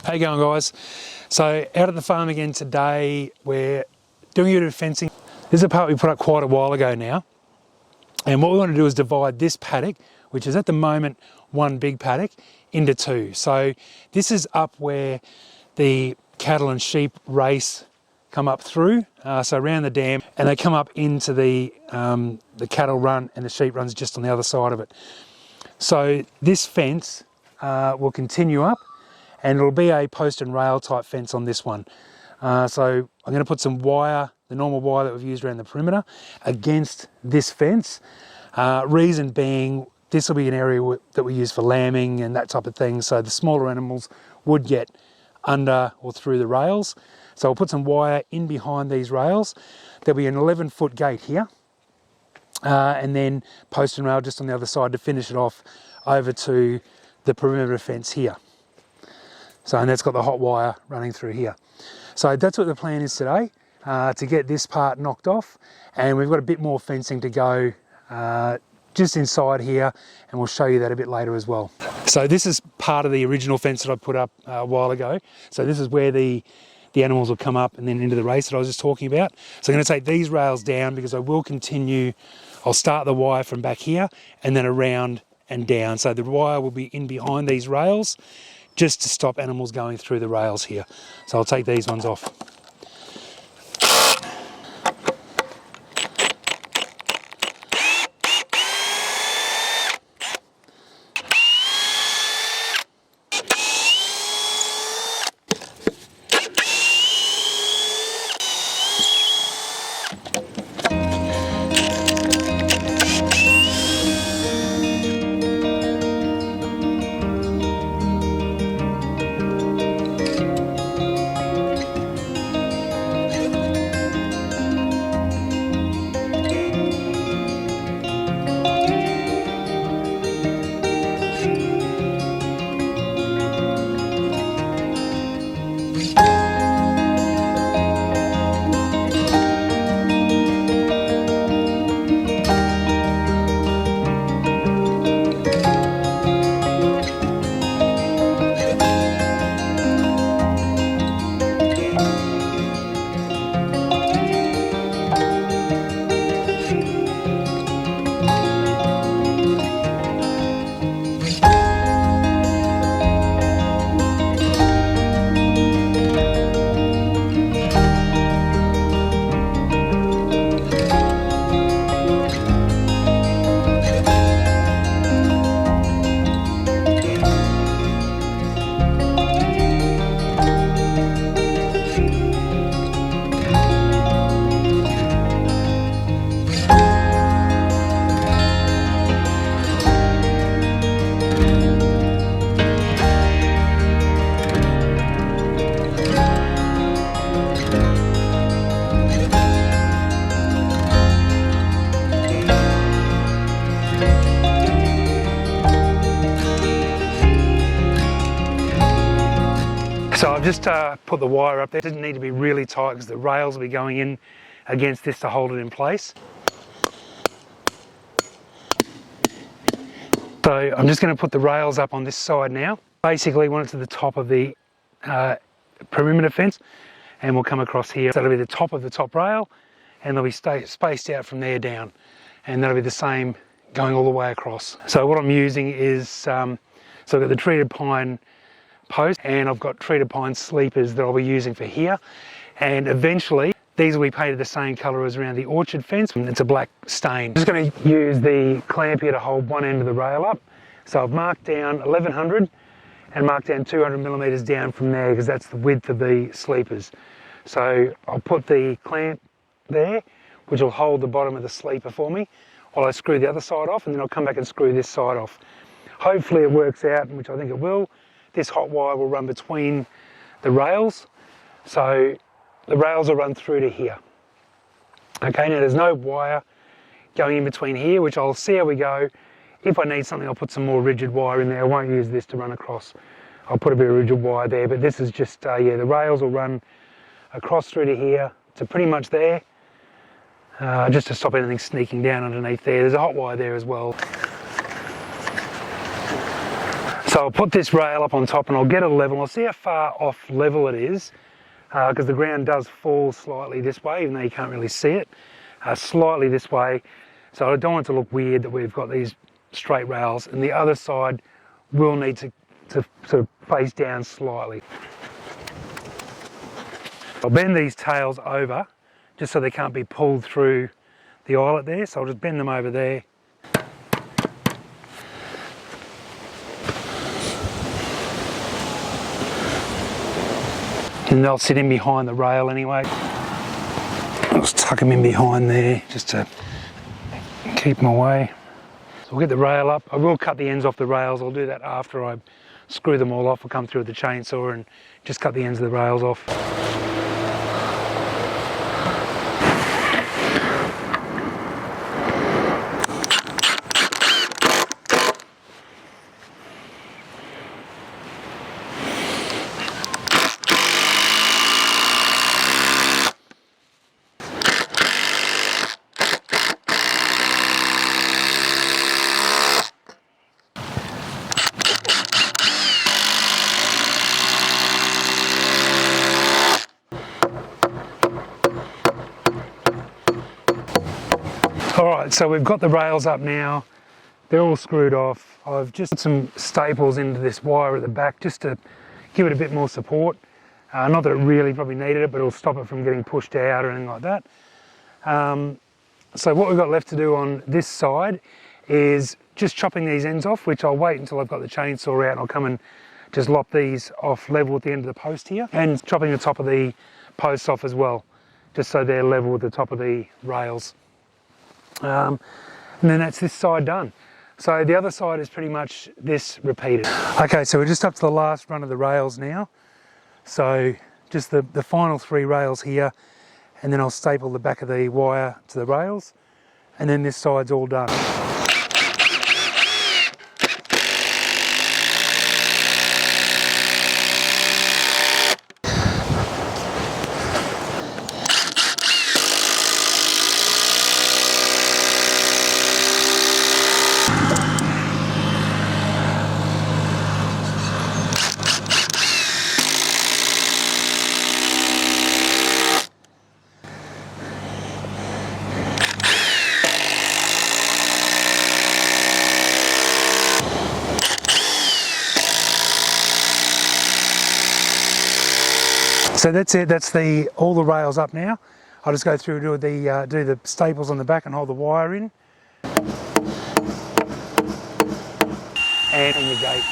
How you going, guys? So out at the farm again today, we're doing a bit of fencing. This is a part we put up quite a while ago now, and what we want to do is divide this paddock, which is at the moment one big paddock, into two. So this is up where the cattle and sheep race come up through, so around the dam, and they come up into the cattle run, and the sheep run's just on the other side of it. So this fence will continue up, and it'll be a post and rail type fence on this one. So I'm going to put some wire, the normal wire that we've used around the perimeter, against this fence. Reason being, this will be an area that we use for lambing and that type of thing, so the smaller animals would get under or through the rails. So I'll put some wire in behind these rails. There'll be an 11-foot gate here, and then post and rail just on the other side to finish it off over to the perimeter fence here. So, and that's got the hot wire running through here. So that's what the plan is today, to get this part knocked off, and we've got a bit more fencing to go just inside here, and we'll show you that a bit later as well. So this is part of the original fence that I put up a while ago. So this is where the animals will come up and then into the race that I was just talking about. So I'm going to take these rails down because I will continue. I'll start the wire from back here and then around and down. So the wire will be in behind these rails just to stop animals going through the rails here. So I'll take these ones off. So I've just put the wire up there. It doesn't need to be really tight because the rails will be going in against this to hold it in place. So I'm just going to put the rails up on this side now. Basically want it to the top of the perimeter fence, and we'll come across here. So that'll be the top of the top rail, and they'll be spaced out from there down, and that'll be the same going all the way across. So what I'm using is, so I've got the treated pine post, and I've got treated pine sleepers that I'll be using for here, and eventually these will be painted the same colour as around the orchard fence. It's a black stain. I'm just going to use the clamp here to hold one end of the rail up. So I've marked down 1100 and marked down 200 millimetres down from there because that's the width of the sleepers. So I'll put the clamp there, which will hold the bottom of the sleeper for me while I screw the other side off, and then I'll come back and screw this side off. Hopefully it works out, which I think it will. This hot wire will run between the rails, so the rails will run through to here. Okay, now there's no wire going in between here, which I'll see how we go. If I need something, I'll put some more rigid wire in there. I won't use this to run across. I'll put a bit of rigid wire there, but this is just, yeah, the rails will run across through to here to pretty much there, just to stop anything sneaking down underneath there. There's a hot wire there as well. So So I'll put this rail up on top and I'll get it level. I'll see how far off level it is, because the ground does fall slightly this way, even though you can't really see it, slightly this way. So I don't want it to look weird that we've got these straight rails, and the other side will need to sort of face down slightly. I'll bend these tails over just so they can't be pulled through the eyelet there, so I'll just bend them over there. And they'll sit in behind the rail anyway. I'll just tuck them in behind there just to keep them away. So we'll get the rail up. I will cut the ends off the rails. I'll do that after I screw them all off. I'll come through with the chainsaw and just cut the ends of the rails off. Alright, so we've got the rails up now, they're all screwed off. I've just put some staples into this wire at the back just to give it a bit more support. Not that it really probably needed it, but it'll stop it from getting pushed out or anything like that. So what we've got left to do on this side is just chopping these ends off, which I'll wait until I've got the chainsaw out and I'll come and just lop these off level at the end of the post here, and chopping the top of the posts off as well, just so they're level with the top of the rails. And then that's this side done. So the other side is pretty much this repeated. Okay, so we're just up to the last run of the rails now. So just the final 3 rails here, and then I'll staple the back of the wire to the rails, and then this side's all done. So that's it, that's all the rails up now. I'll just go through and do the staples on the back and hold the wire in. And in the gate.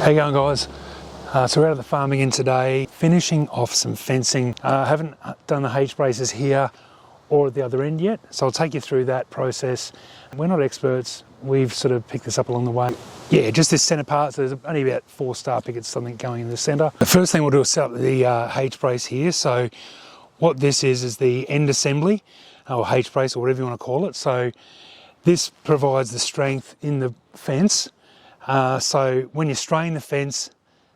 How you going, guys? So we're out at the farm again today, finishing off some fencing. I haven't done the H braces here or at the other end yet, so I'll take you through that process. We're not experts, we've sort of picked this up along the way. Yeah, just this centre part, so there's only about 4 star pickets, something going in the centre. The first thing we'll do is set up the H brace here. So what this is the end assembly, or H brace, or whatever you want to call it. So this provides the strength in the fence. So when you strain the fence,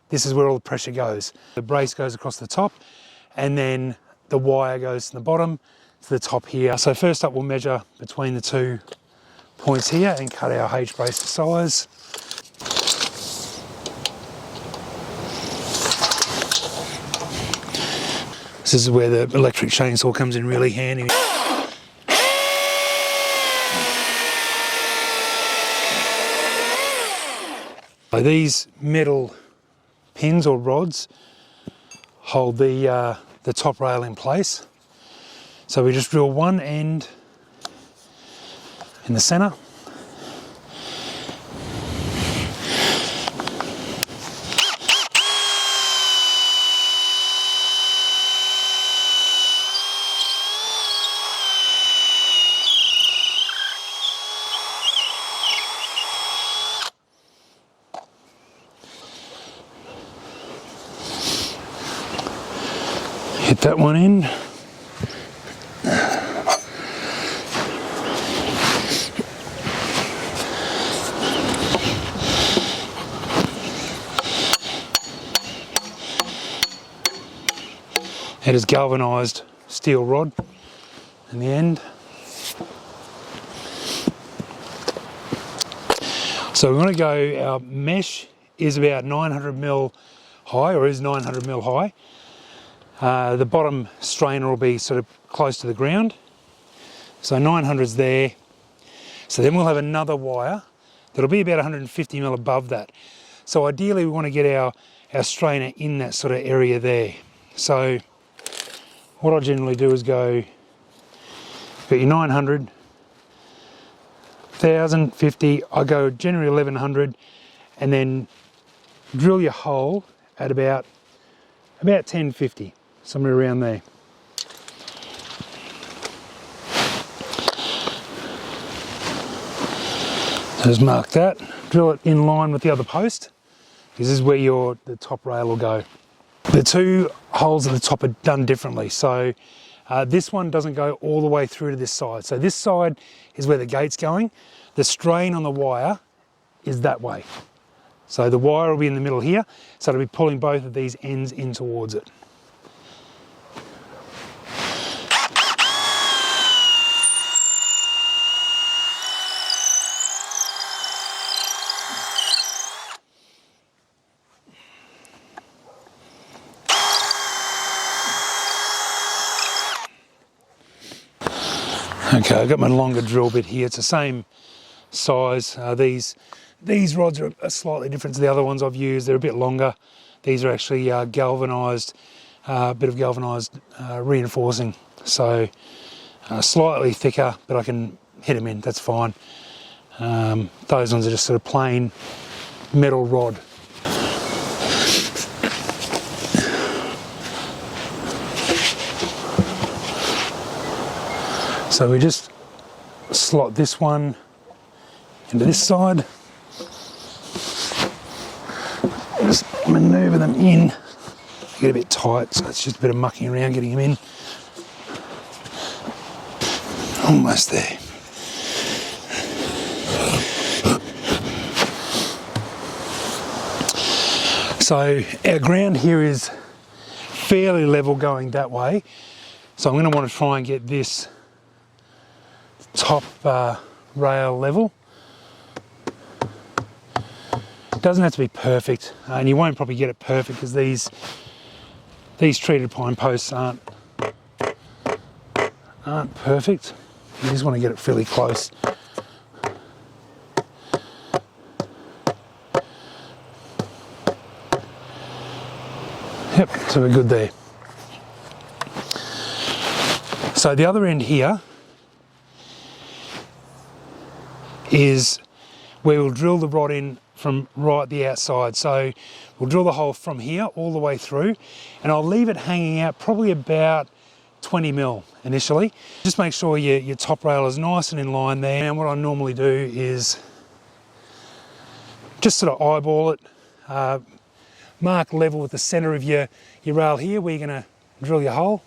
this is where all the pressure goes. The brace goes across the top, and then the wire goes to the bottom to the top here. So first up, we'll measure between the 2 points here and cut our H brace size. This is where the electric chainsaw comes in really handy. So these metal pins or rods hold the top rail in place. So we just drill one end in the centre. Hit that one in. It is galvanised steel rod in the end. So we want to go, our mesh is about 900mm high, or is 900mm high. The bottom strainer will be sort of close to the ground. So 900's there. So then we'll have another wire that'll be about 150mm above that. So ideally we want to get our strainer in that sort of area there. So what I generally do is go, got your 900, 1000, 50, I go generally 1100, and then drill your hole at about 1050. Somewhere around there. Just mark that, drill it in line with the other post. This is where the top rail will go. The 2 holes at the top are done differently. So this one doesn't go all the way through to this side. So this side is where the gate's going. The strain on the wire is that way. So the wire will be in the middle here. So it'll be pulling both of these ends in towards it. Okay, I've got my longer drill bit here. It's the same size. These rods are slightly different to the other ones I've used. They're a bit longer. These are actually galvanised, bit of galvanised reinforcing. So slightly thicker, but I can hit them in, that's fine. Those ones are just sort of plain metal rod. So we just slot this one into this side. Just manoeuvre them in. They get a bit tight, so it's just a bit of mucking around getting them in. Almost there. So our ground here is fairly level going that way. So I'm going to want to try and get this top rail level. It doesn't have to be perfect, and you won't probably get it perfect because these treated pine posts aren't perfect. You just want to get it fairly close. Yep, so we're good there. So the other end here is where we'll drill the rod in from right the outside. So we'll drill the hole from here all the way through, and I'll leave it hanging out probably about 20 mil initially. Just make sure your top rail is nice and in line there. And what I normally do is just sort of eyeball it, mark level with the center of your rail here where you're going to drill your hole.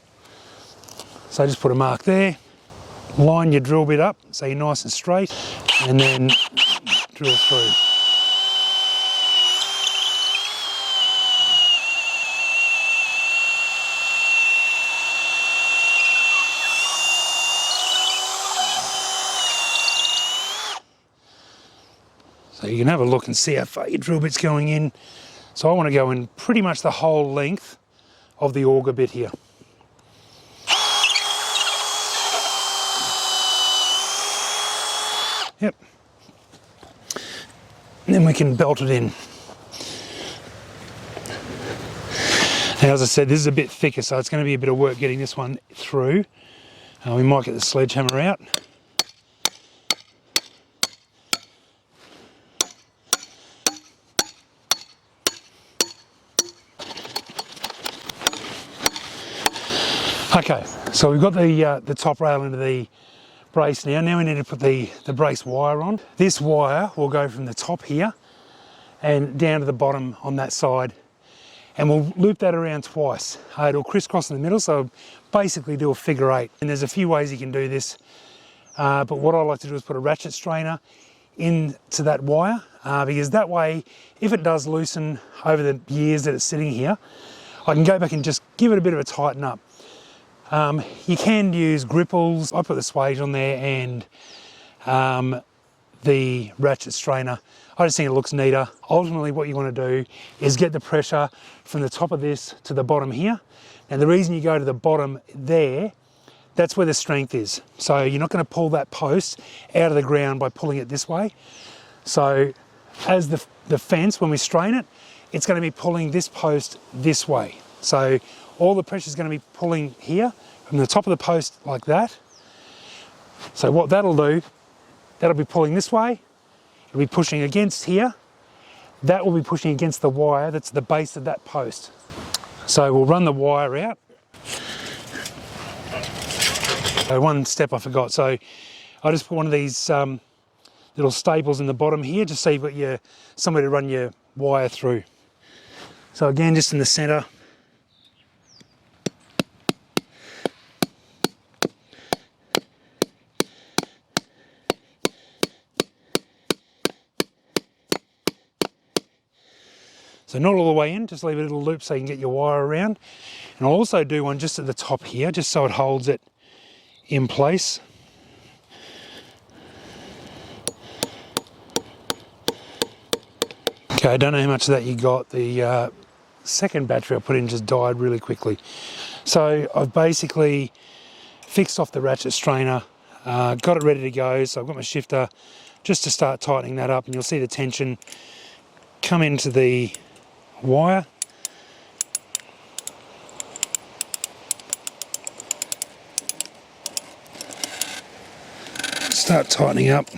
So just put a mark there, line your drill bit up so you're nice and straight, and then drill through. So you can have a look and see how far your drill bit's going in. So I want to go in pretty much the whole length of the auger bit here. Yep. And then we can belt it in. Now, as I said, this is a bit thicker, so it's going to be a bit of work getting this one through. We might get the sledgehammer out. Okay, so we've got the top rail into the brace now. Now we need to put the brace wire on. This wire will go from the top here and down to the bottom on that side. And we'll loop that around twice. It'll crisscross in the middle, so basically do a figure eight. And there's a few ways you can do this, but what I like to do is put a ratchet strainer into that wire, because that way, if it does loosen over the years that it's sitting here, I can go back and just give it a bit of a tighten up. You can use gripples. I put the swage on there and the ratchet strainer. I just think it looks neater. Ultimately what you want to do is get the pressure from the top of this to the bottom here. And the reason you go to the bottom there, that's where the strength is. So you're not going to pull that post out of the ground by pulling it this way. So as the fence, when we strain it, it's going to be pulling this post this way. So all the pressure is going to be pulling here from the top of the post like that. So what that'll do, that'll be pulling this way, it'll be pushing against here, that will be pushing against the wire that's at the base of that post. So we'll run the wire out. One step I forgot, so I just put one of these little staples in the bottom here just so you've got somewhere to run your wire through. So again, just in the centre. So not all the way in, just leave a little loop so you can get your wire around. And I'll also do one just at the top here, just so it holds it in place. Okay, I don't know how much of that you got. The second battery I put in just died really quickly. So I've basically fixed off the ratchet strainer, got it ready to go. So I've got my shifter just to start tightening that up, and you'll see the tension come into the wire. Start tightening up.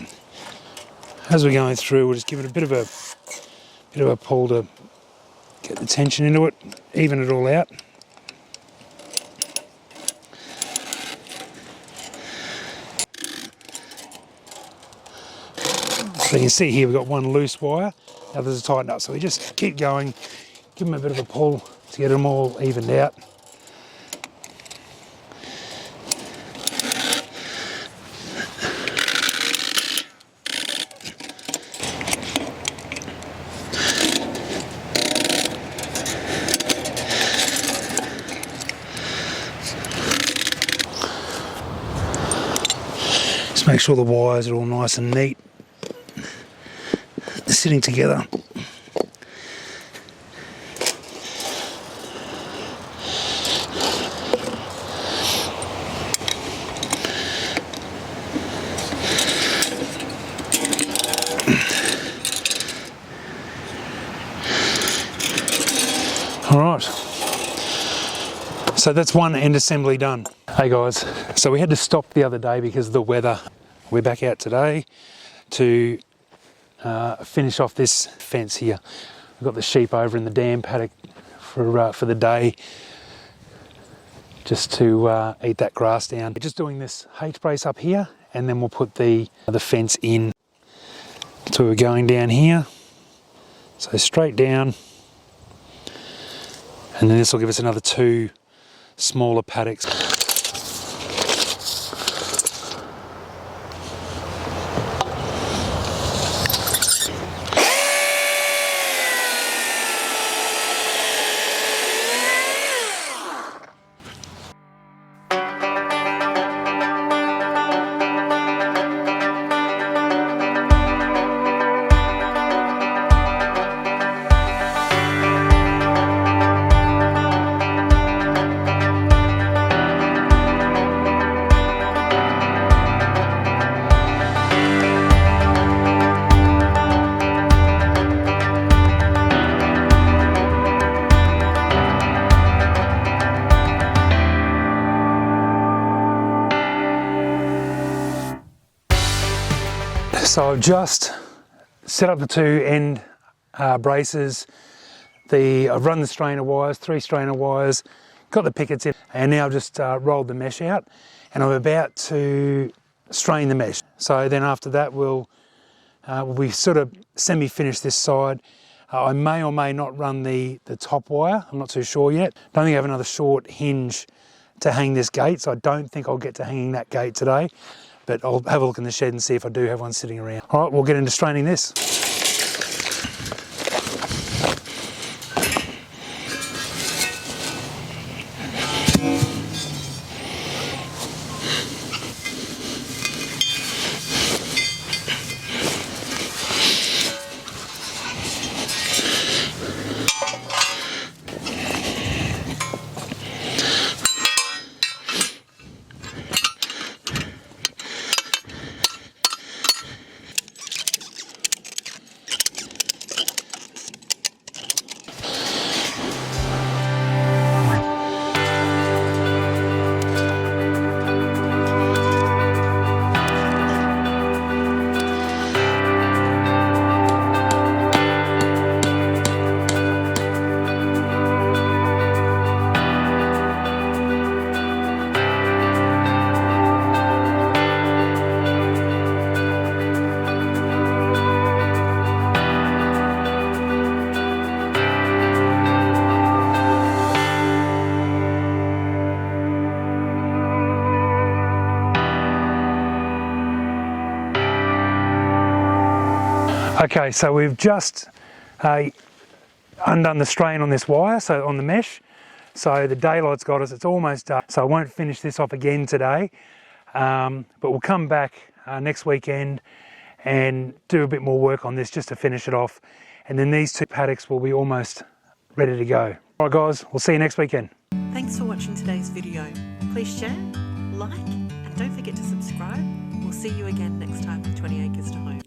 As we're going through, we'll just give it a bit of a pull to get the tension into it, even it all out. So you can see here we've got one loose wire, the others are tightened up, so we just keep going, give them a bit of a pull to get them all evened out. Just make sure the wires are all nice and neat, sitting together. All right, so that's one end assembly done. Hey guys, so we had to stop the other day because of the weather. We're back out today to finish off this fence here. We've got the sheep over in the dam paddock for the day, just to eat that grass down. We're just doing this H brace up here, and then we'll put the fence in. So we're going down here, so straight down, and then this will give us another 2 smaller paddocks. So I've just set up the 2 end braces. I've run the strainer wires, 3 strainer wires, got the pickets in, and now I've just rolled the mesh out, and I'm about to strain the mesh. So then after that we'll sort of semi-finish this side. I may or may not run the top wire, I'm not too sure yet. Don't think I have another short hinge to hang this gate, so I don't think I'll get to hanging that gate today. But I'll have a look in the shed and see if I do have one sitting around. All right, we'll get into straining this. Okay, so we've just undone the strain on this wire, so on the mesh. So the daylight's got us, it's almost done. So I won't finish this off again today, but we'll come back next weekend and do a bit more work on this just to finish it off. And then these 2 paddocks will be almost ready to go. All right guys, we'll see you next weekend. Thanks for watching today's video. Please share, like, and don't forget to subscribe. We'll see you again next time with 20 Acres to Home.